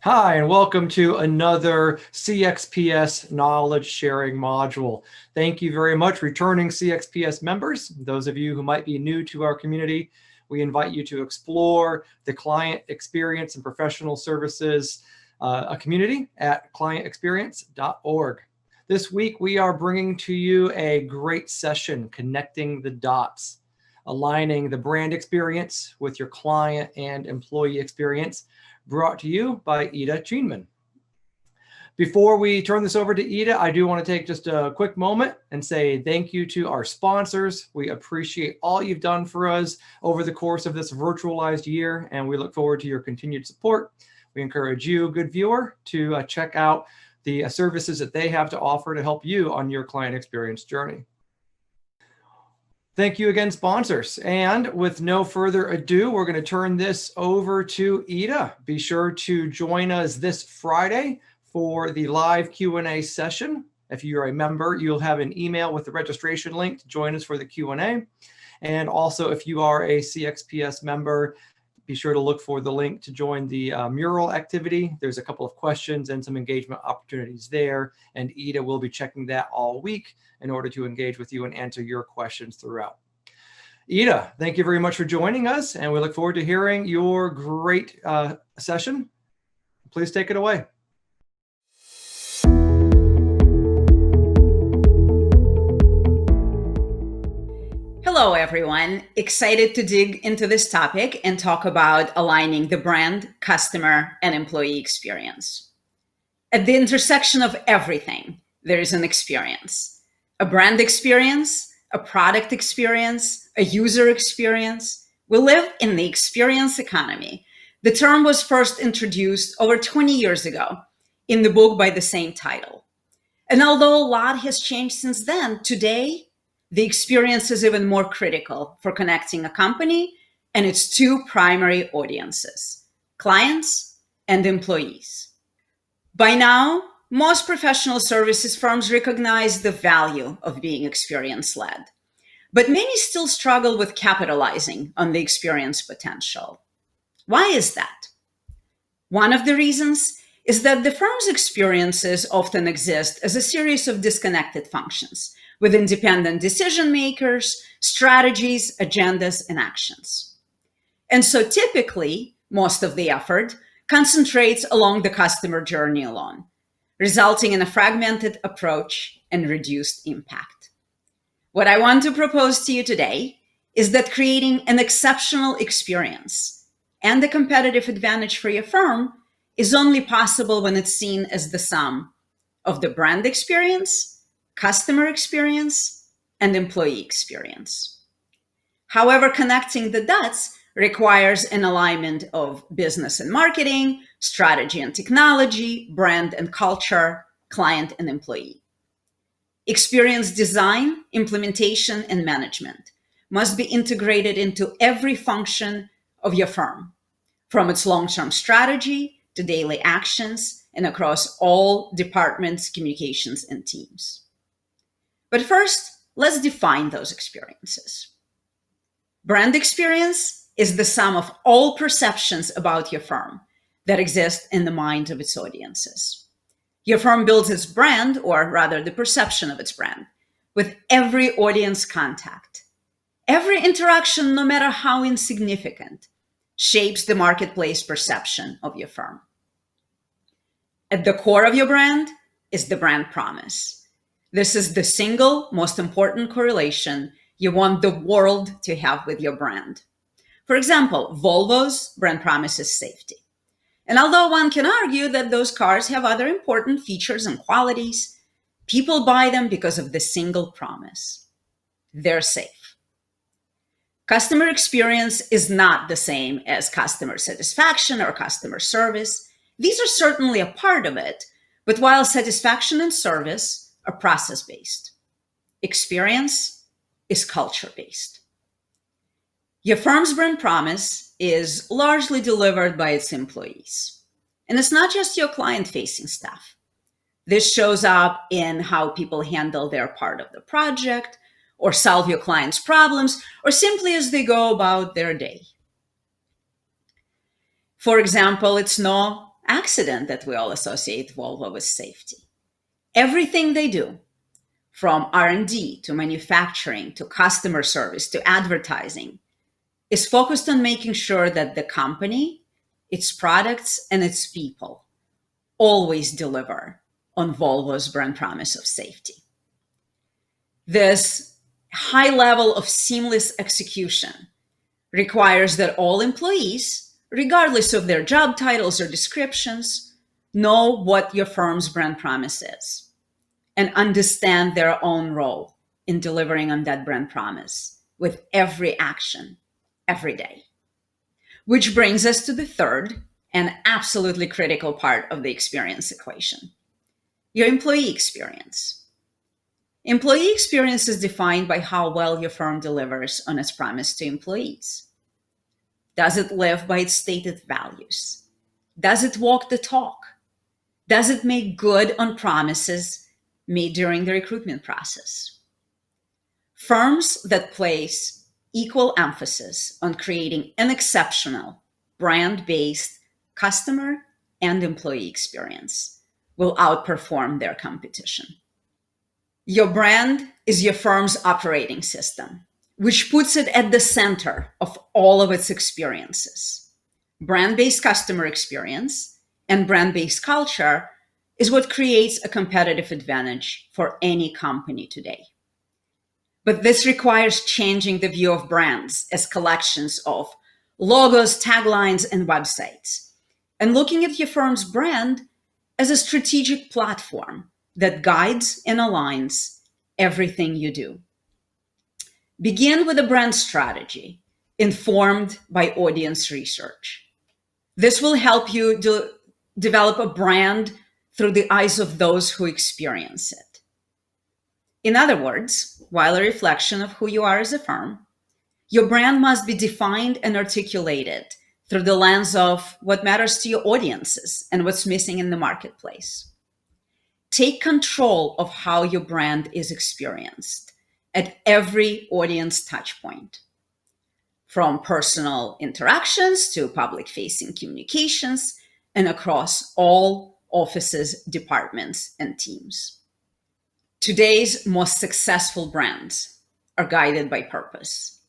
Hi, and welcome to another CXps knowledge sharing module. Thank you very much, returning CXps members. Those of you who might be new to our community, we invite you to explore the client experience and professional services a community at clientexperience.org. This week, we are bringing to you a great session, Connecting the Dots, aligning the brand experience with your client and employee experience, brought to you by Ida Cheinman. Before we turn this over to Ida, I do want to take just a quick moment and say thank you to our sponsors. We appreciate all you've done for us over the course of this virtualized year, and we look forward to your continued support. We encourage you, good viewer, to check out the services that they have to offer to help you on your client experience journey. Thank you again, sponsors. And with no further ado, we're going to turn this over to Ida. Be sure to join us this Friday for the live Q&A session. If you're a member, you'll have an email with the registration link to join us for the Q&A. And also, if you are a CXps member, be sure to look for the link to join the mural activity. There's a couple of questions and some engagement opportunities there, and Ida will be checking that all week in order to engage with you and answer your questions throughout. Ida, thank you very much for joining us, and we look forward to hearing your great session. Please take it away. Hello, everyone. Excited to dig into this topic and talk about aligning the brand, customer, and employee experience. At the intersection of everything, there is an experience. A brand experience, a product experience, a user experience. We live in the experience economy. The term was first introduced over 20 years ago in the book by the same title. And although a lot has changed since then, today, the experience is even more critical for connecting a company and its two primary audiences, clients and employees. By now, most professional services firms recognize the value of being experience-led, but many still struggle with capitalizing on the experience potential. Why is that? One of the reasons is that the firm's experiences often exist as a series of disconnected functions, with independent decision makers, strategies, agendas, and actions. And so typically, most of the effort concentrates along the customer journey alone, resulting in a fragmented approach and reduced impact. What I want to propose to you today is that creating an exceptional experience and a competitive advantage for your firm is only possible when it's seen as the sum of the brand experience, customer experience, and employee experience. However, connecting the dots requires an alignment of business and marketing, strategy and technology, brand and culture, client and employee. Experience design, implementation, and management must be integrated into every function of your firm, from its long-term strategy to daily actions and across all departments, communications, and teams. But first, let's define those experiences. Brand experience is the sum of all perceptions about your firm that exist in the mind of its audiences. Your firm builds its brand, or rather the perception of its brand, with every audience contact. Every interaction, no matter how insignificant, shapes the marketplace perception of your firm. At the core of your brand is the brand promise. This is the single most important correlation you want the world to have with your brand. For example, Volvo's brand promise is safety. And although one can argue that those cars have other important features and qualities, people buy them because of the single promise: they're safe. Customer experience is not the same as customer satisfaction or customer service. These are certainly a part of it, but while satisfaction and service are process-based, experience is culture-based. Your firm's brand promise is largely delivered by its employees. And it's not just your client-facing staff. This shows up in how people handle their part of the project, or solve your client's problems, or simply as they go about their day. For example, it's no accident that we all associate Volvo with safety. Everything they do, from R&D to manufacturing to customer service to advertising, is focused on making sure that the company, its products, and its people always deliver on Volvo's brand promise of safety. This high level of seamless execution requires that all employees, regardless of their job titles or descriptions, know what your firm's brand promise is and understand their own role in delivering on that brand promise with every action, every day. Which brings us to the third and absolutely critical part of the experience equation, your employee experience. Employee experience is defined by how well your firm delivers on its promise to employees. Does it live by its stated values? Does it walk the talk? Does it make good on promises made during the recruitment process? Firms that place equal emphasis on creating an exceptional brand-based customer and employee experience will outperform their competition. Your brand is your firm's operating system, which puts it at the center of all of its experiences. Brand-based customer experience and brand-based culture is what creates a competitive advantage for any company today. But this requires changing the view of brands as collections of logos, taglines, and websites, and looking at your firm's brand as a strategic platform that guides and aligns everything you do. Begin with a brand strategy informed by audience research. This will help you develop a brand through the eyes of those who experience it. In other words, while a reflection of who you are as a firm, your brand must be defined and articulated through the lens of what matters to your audiences and what's missing in the marketplace. Take control of how your brand is experienced at every audience touchpoint, from personal interactions to public-facing communications and across all offices, departments, and teams. Today's most successful brands are guided by purpose.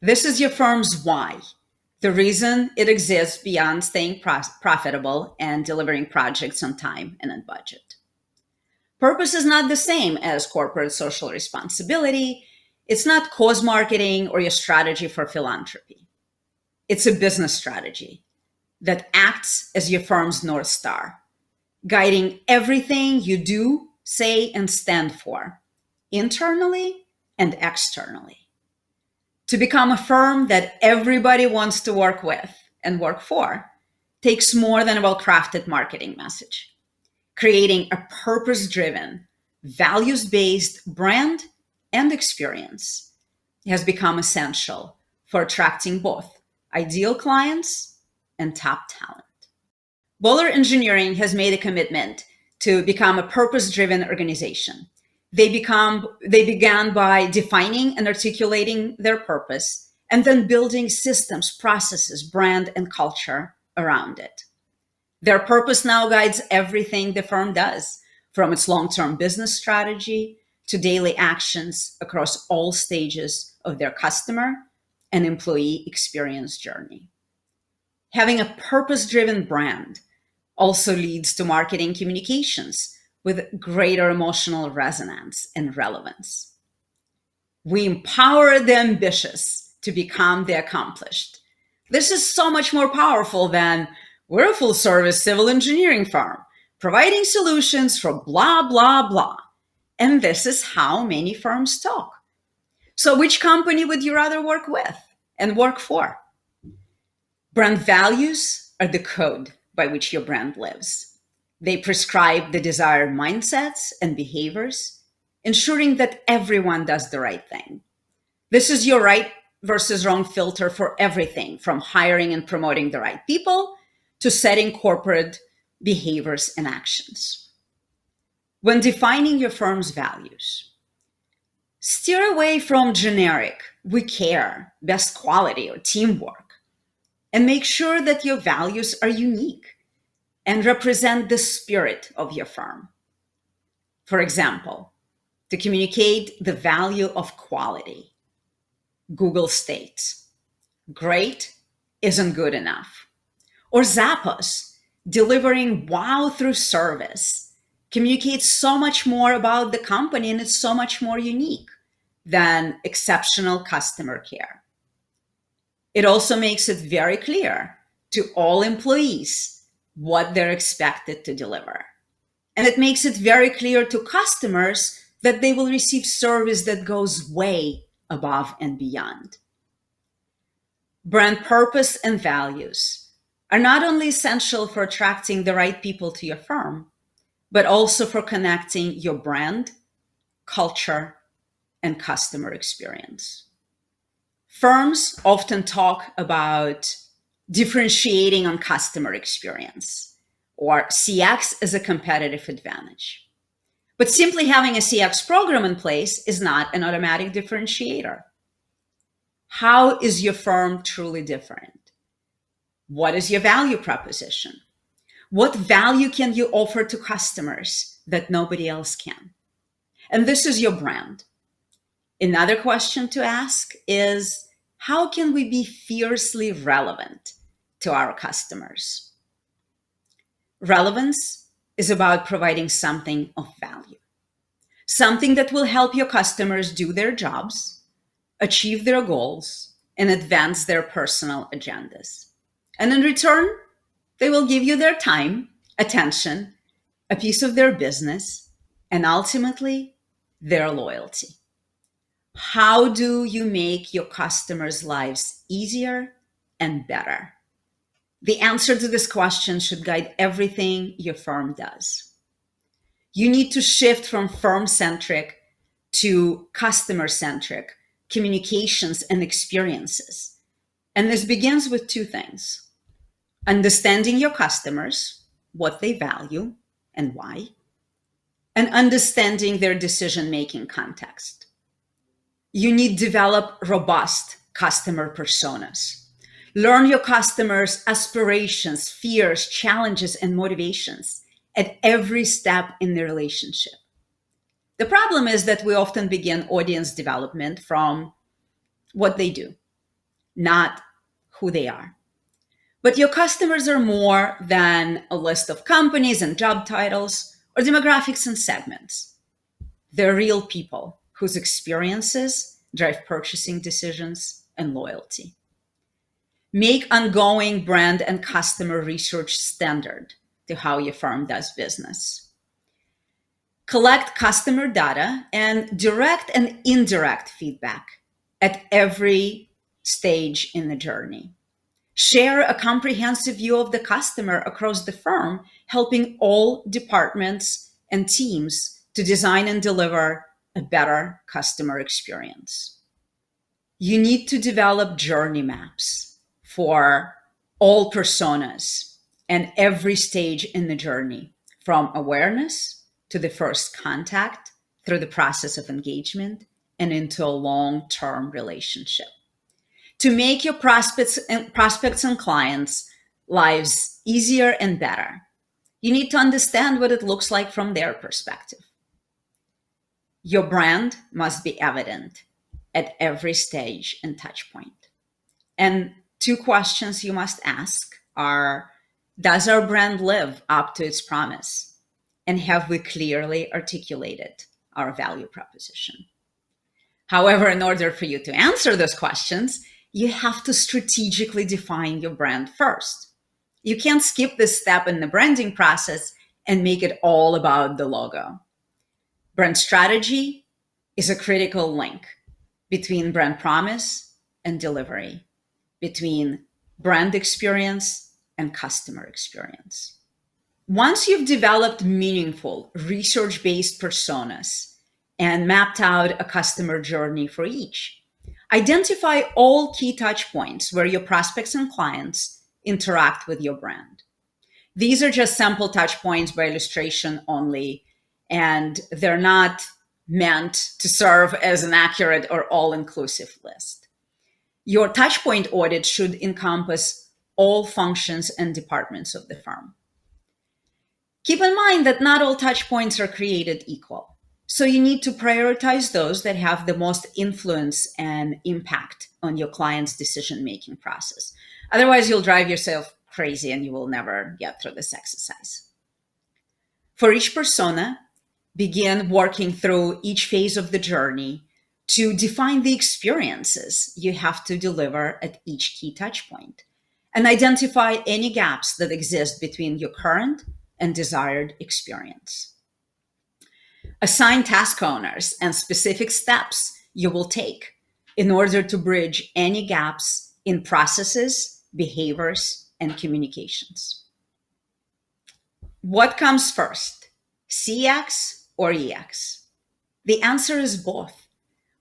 This is your firm's why, the reason it exists beyond staying profitable and delivering projects on time and on budget. Purpose is not the same as corporate social responsibility. It's not cause marketing or your strategy for philanthropy. It's a business strategy that acts as your firm's North Star, guiding everything you do, say, and stand for, internally and externally. To become a firm that everybody wants to work with and work for takes more than a well-crafted marketing message. Creating a purpose-driven, values-based brand and experience has become essential for attracting both ideal clients and top talent. Bowler Engineering has made a commitment to become a purpose-driven organization. They began by defining and articulating their purpose and then building systems, processes, brand, and culture around it. Their purpose now guides everything the firm does, from its long-term business strategy to daily actions across all stages of their customer and employee experience journey. Having a purpose-driven brand also leads to marketing communications with greater emotional resonance and relevance. We empower the ambitious to become the accomplished. This is so much more powerful than we're a full-service civil engineering firm providing solutions for blah, blah, blah. And this is how many firms talk. So which company would you rather work with and work for? Brand values are the code by which your brand lives. They prescribe the desired mindsets and behaviors, ensuring that everyone does the right thing. This is your right versus wrong filter for everything, from hiring and promoting the right people to setting corporate behaviors and actions. When defining your firm's values, steer away from generic, we care, best quality, or teamwork, and make sure that your values are unique. and represent the spirit of your firm. For example, to communicate the value of quality, Google states, "Great isn't good enough." Or Zappos, delivering wow through service, communicates so much more about the company and it's so much more unique than exceptional customer care. It also makes it very clear to all employees what they're expected to deliver. And it makes it very clear to customers that they will receive service that goes way above and beyond. Brand purpose and values are not only essential for attracting the right people to your firm, but also for connecting your brand, culture, and customer experience. Firms often talk about differentiating on customer experience, or CX as a competitive advantage. But simply having a CX program in place is not an automatic differentiator. How is your firm truly different? What is your value proposition? What value can you offer to customers that nobody else can? And this is your brand. Another question to ask is, how can we be fiercely relevant to our customers? Relevance is about providing something of value, something that will help your customers do their jobs, achieve their goals, and advance their personal agendas. And in return, they will give you their time, attention, a piece of their business, and ultimately, their loyalty. How do you make your customers' lives easier and better? The answer to this question should guide everything your firm does. You need to shift from firm-centric to customer-centric communications and experiences. And this begins with two things: understanding your customers, what they value and why, and understanding their decision-making context. You need to develop robust customer personas. Learn your customers' aspirations, fears, challenges, and motivations at every step in the relationship. The problem is that we often begin audience development from what they do, not who they are. But your customers are more than a list of companies and job titles or demographics and segments. They're real people whose experiences drive purchasing decisions and loyalty. Make ongoing brand and customer research standard to how your firm does business. Collect customer data and direct and indirect feedback at every stage in the journey. Share a comprehensive view of the customer across the firm, helping all departments and teams to design and deliver a better customer experience. You need to develop journey maps for all personas and every stage in the journey, from awareness to the first contact, through the process of engagement, and into a long-term relationship. To make your prospects and clients' lives easier and better, you need to understand what it looks like from their perspective. Your brand must be evident at every stage and touch point. And two questions you must ask are, does our brand live up to its promise? And have we clearly articulated our value proposition? However, in order for you to answer those questions, you have to strategically define your brand first. You can't skip this step in the branding process and make it all about the logo. Brand strategy is a critical link between brand promise and delivery, between brand experience and customer experience. Once you've developed meaningful research-based personas and mapped out a customer journey for each, identify all key touch points where your prospects and clients interact with your brand. These are just sample touch points by illustration only, and they're not meant to serve as an accurate or all-inclusive list. Your touchpoint audit should encompass all functions and departments of the firm. Keep in mind that not all touch points are created equal. So you need to prioritize those that have the most influence and impact on your client's decision-making process. Otherwise, you'll drive yourself crazy and you will never get through this exercise. For each persona, begin working through each phase of the journey to define the experiences you have to deliver at each key touch point and identify any gaps that exist between your current and desired experience. Assign task owners and specific steps you will take in order to bridge any gaps in processes, behaviors, and communications. What comes first, CX or EX? The answer is both.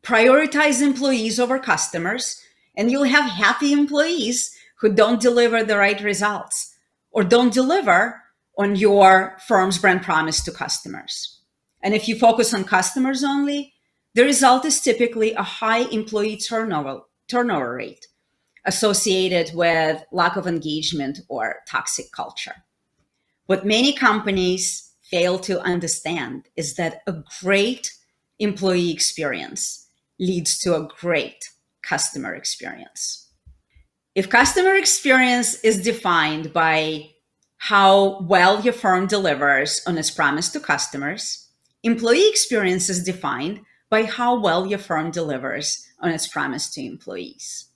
Prioritize employees over customers, and you'll have happy employees who don't deliver the right results or don't deliver on your firm's brand promise to customers. And if you focus on customers only, the result is typically a high employee turnover rate associated with lack of engagement or toxic culture. What many companies fail to understand is that a great employee experience leads to a great customer experience. If customer experience is defined by how well your firm delivers on its promise to customers, employee experience is defined by how well your firm delivers on its promise to employees.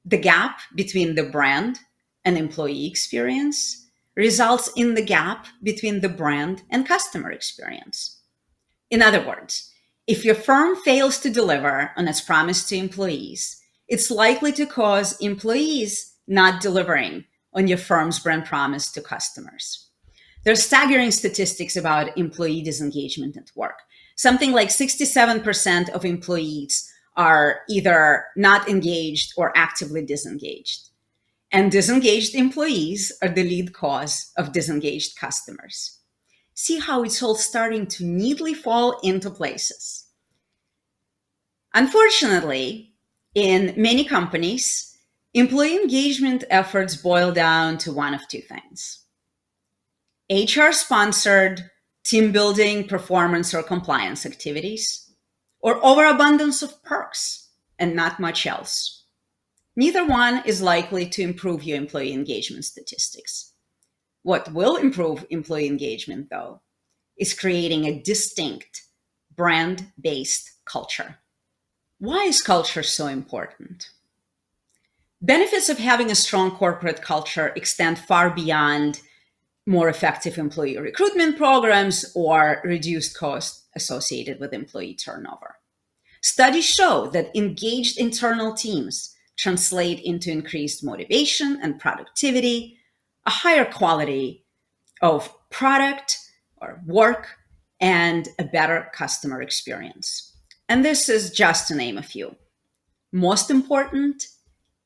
The gap between the brand and employee experience results in the gap between the brand and customer experience. In other words, if your firm fails to deliver on its promise to employees, it's likely to cause employees not delivering on your firm's brand promise to customers. There are staggering statistics about employee disengagement at work. Something like 67% of employees are either not engaged or actively disengaged. And disengaged employees are the lead cause of disengaged customers. See how it's all starting to neatly fall into places. Unfortunately, in many companies, employee engagement efforts boil down to one of two things: HR-sponsored team building, performance, or compliance activities, or overabundance of perks and not much else. Neither one is likely to improve your employee engagement statistics. What will improve employee engagement, though, is creating a distinct brand-based culture. Why is culture so important? Benefits of having a strong corporate culture extend far beyond more effective employee recruitment programs or reduced costs associated with employee turnover. Studies show that engaged internal teams translate into increased motivation and productivity, a higher quality of product or work, and a better customer experience. And this is just to name a few. Most important,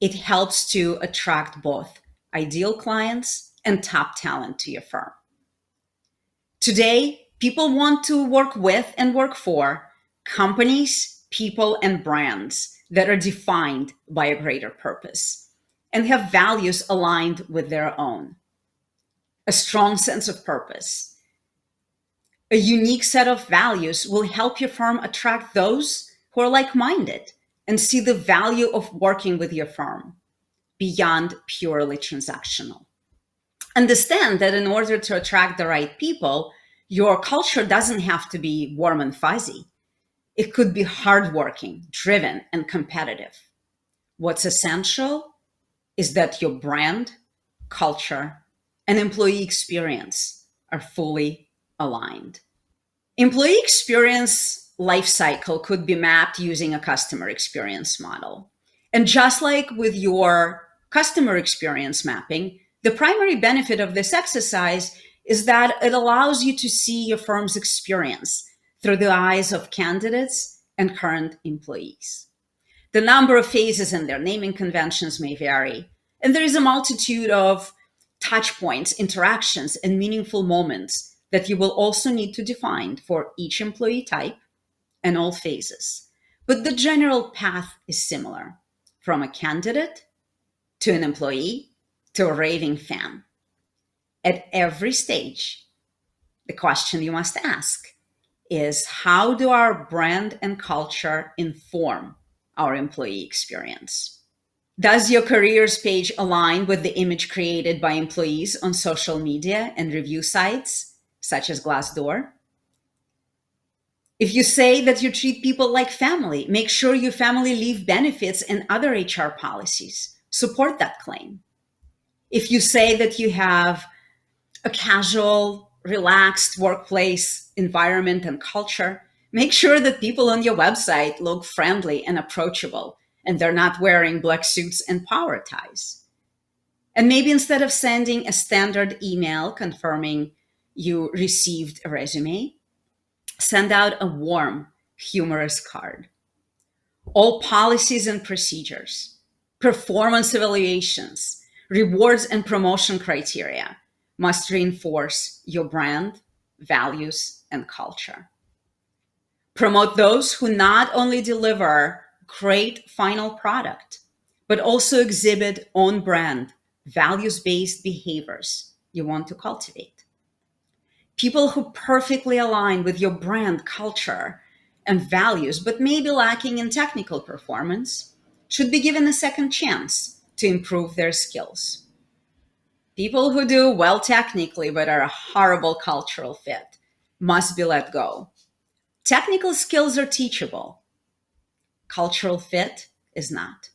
it helps to attract both ideal clients and top talent to your firm. Today, people want to work with and work for companies, people, and brands that are defined by a greater purpose and have values aligned with their own. A strong sense of purpose, a unique set of values will help your firm attract those who are like-minded and see the value of working with your firm beyond purely transactional. Understand that in order to attract the right people, your culture doesn't have to be warm and fuzzy. It could be hardworking, driven, and competitive. What's essential is that your brand, culture, and employee experience are fully aligned. Employee experience lifecycle could be mapped using a customer experience model. And just like with your customer experience mapping, the primary benefit of this exercise is that it allows you to see your firm's experience through the eyes of candidates and current employees. The number of phases and their naming conventions may vary, and there is a multitude of touch points, interactions, and meaningful moments that you will also need to define for each employee type and all phases. But the general path is similar, from a candidate to an employee to a raving fan. At every stage, The question you must ask is, how do our brand and culture inform our employee experience? Does your careers page align with the image created by employees on social media and review sites such as Glassdoor? If you say that you treat people like family, make sure your family leave benefits and other HR policies support that claim. If you say that you have a casual, relaxed workplace environment and culture, make sure that people on your website look friendly and approachable and they're not wearing black suits and power ties. And maybe instead of sending a standard email confirming you received a resume, send out a warm, humorous card. All policies and procedures, performance evaluations, rewards and promotion criteria must reinforce your brand, values, and culture. Promote those who not only deliver great final product, but also exhibit on brand, values-based behaviors you want to cultivate. People who perfectly align with your brand, culture, and values, but may be lacking in technical performance, should be given a second chance to improve their skills. People who do well technically but are a horrible cultural fit must be let go. Technical skills are teachable. Cultural fit is not.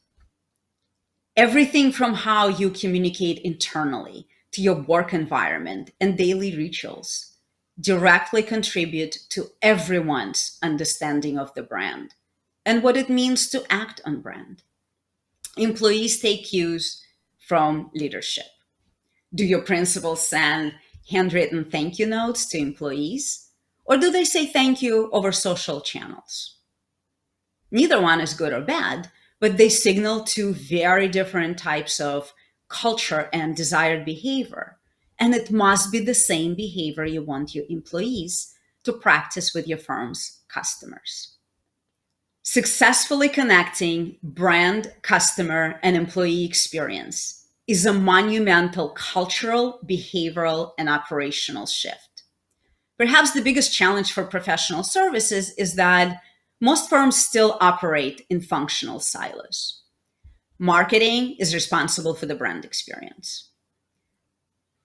Everything from how you communicate internally to your work environment and daily rituals directly contribute to everyone's understanding of the brand and what it means to act on brand. Employees take cues from leadership. Do your principals send handwritten thank you notes to employees? Or do they say thank you over social channels? Neither one is good or bad, but they signal two very different types of culture and desired behavior. And it must be the same behavior you want your employees to practice with your firm's customers. Successfully connecting brand, customer, and employee experience is a monumental cultural, behavioral, and operational shift. Perhaps the biggest challenge for professional services is that most firms still operate in functional silos. Marketing is responsible for the brand experience.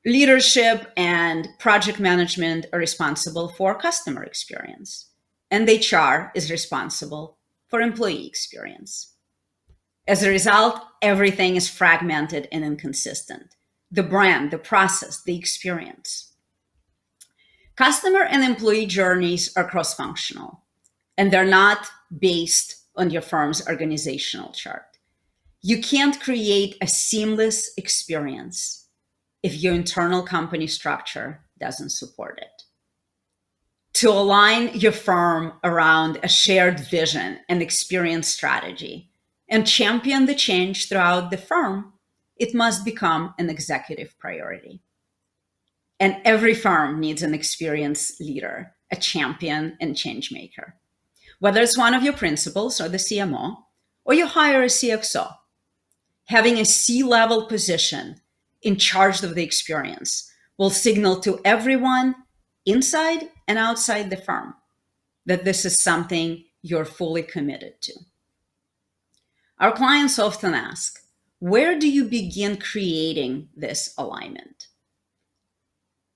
Leadership and project management are responsible for customer experience. And HR is responsible for employee experience. As a result, everything is fragmented and inconsistent. The brand, the process, the experience. Customer and employee journeys are cross-functional, and they're not based on your firm's organizational chart. You can't create a seamless experience if your internal company structure doesn't support it. To align your firm around a shared vision and experience strategy and champion the change throughout the firm, it must become an executive priority. And every firm needs an experienced leader, a champion and change maker. Whether it's one of your principals or the CMO, or you hire a CXO, having a C-level position in charge of the experience will signal to everyone inside and outside the firm that this is something you're fully committed to. Our clients often ask, where do you begin creating this alignment?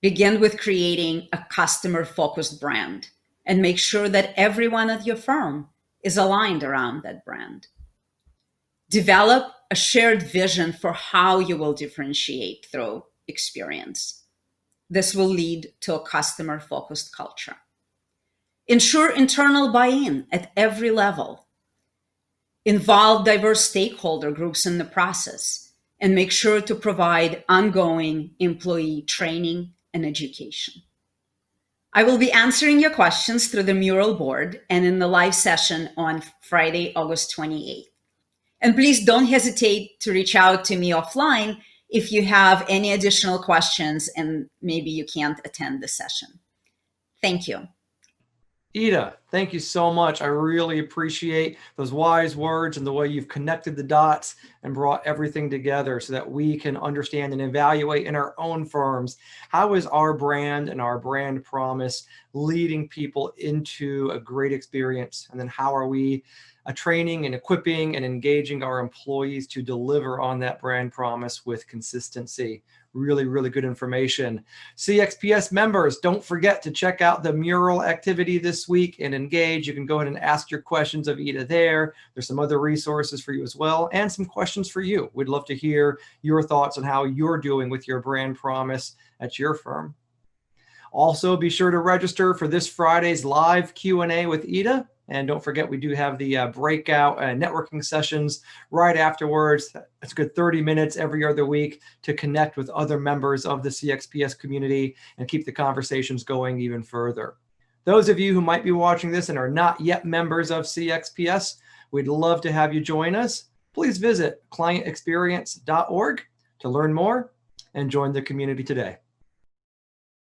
Begin with creating a customer-focused brand and make sure that everyone at your firm is aligned around that brand. Develop a shared vision for how you will differentiate through experience. This will lead to a customer-focused culture. Ensure internal buy-in at every level. Involve diverse stakeholder groups in the process and make sure to provide ongoing employee training and education. I will be answering your questions through the mural board and in the live session on Friday, August 28th. And please don't hesitate to reach out to me offline if you have any additional questions and maybe you can't attend the session. Thank you. Ida, thank you so much. I really appreciate those wise words and the way you've connected the dots and brought everything together so that we can understand and evaluate in our own firms, how is our brand and our brand promise leading people into a great experience? And then how are we training and equipping and engaging our employees to deliver on that brand promise with consistency? Really, really good information. CXPS members, don't forget to check out the mural activity this week and engage. You can go ahead and ask your questions of Ida there. There's some other resources for you as well, and some questions for you. We'd love to hear your thoughts on how you're doing with your brand promise at your firm. Also, be sure to register for this Friday's live Q&A with Ida. And don't forget, we do have the breakout networking sessions right afterwards. It's a good 30 minutes every other week to connect with other members of the CXPS community and keep the conversations going even further. Those of you who might be watching this and are not yet members of CXPS, we'd love to have you join us. Please visit clientexperience.org to learn more and join the community today.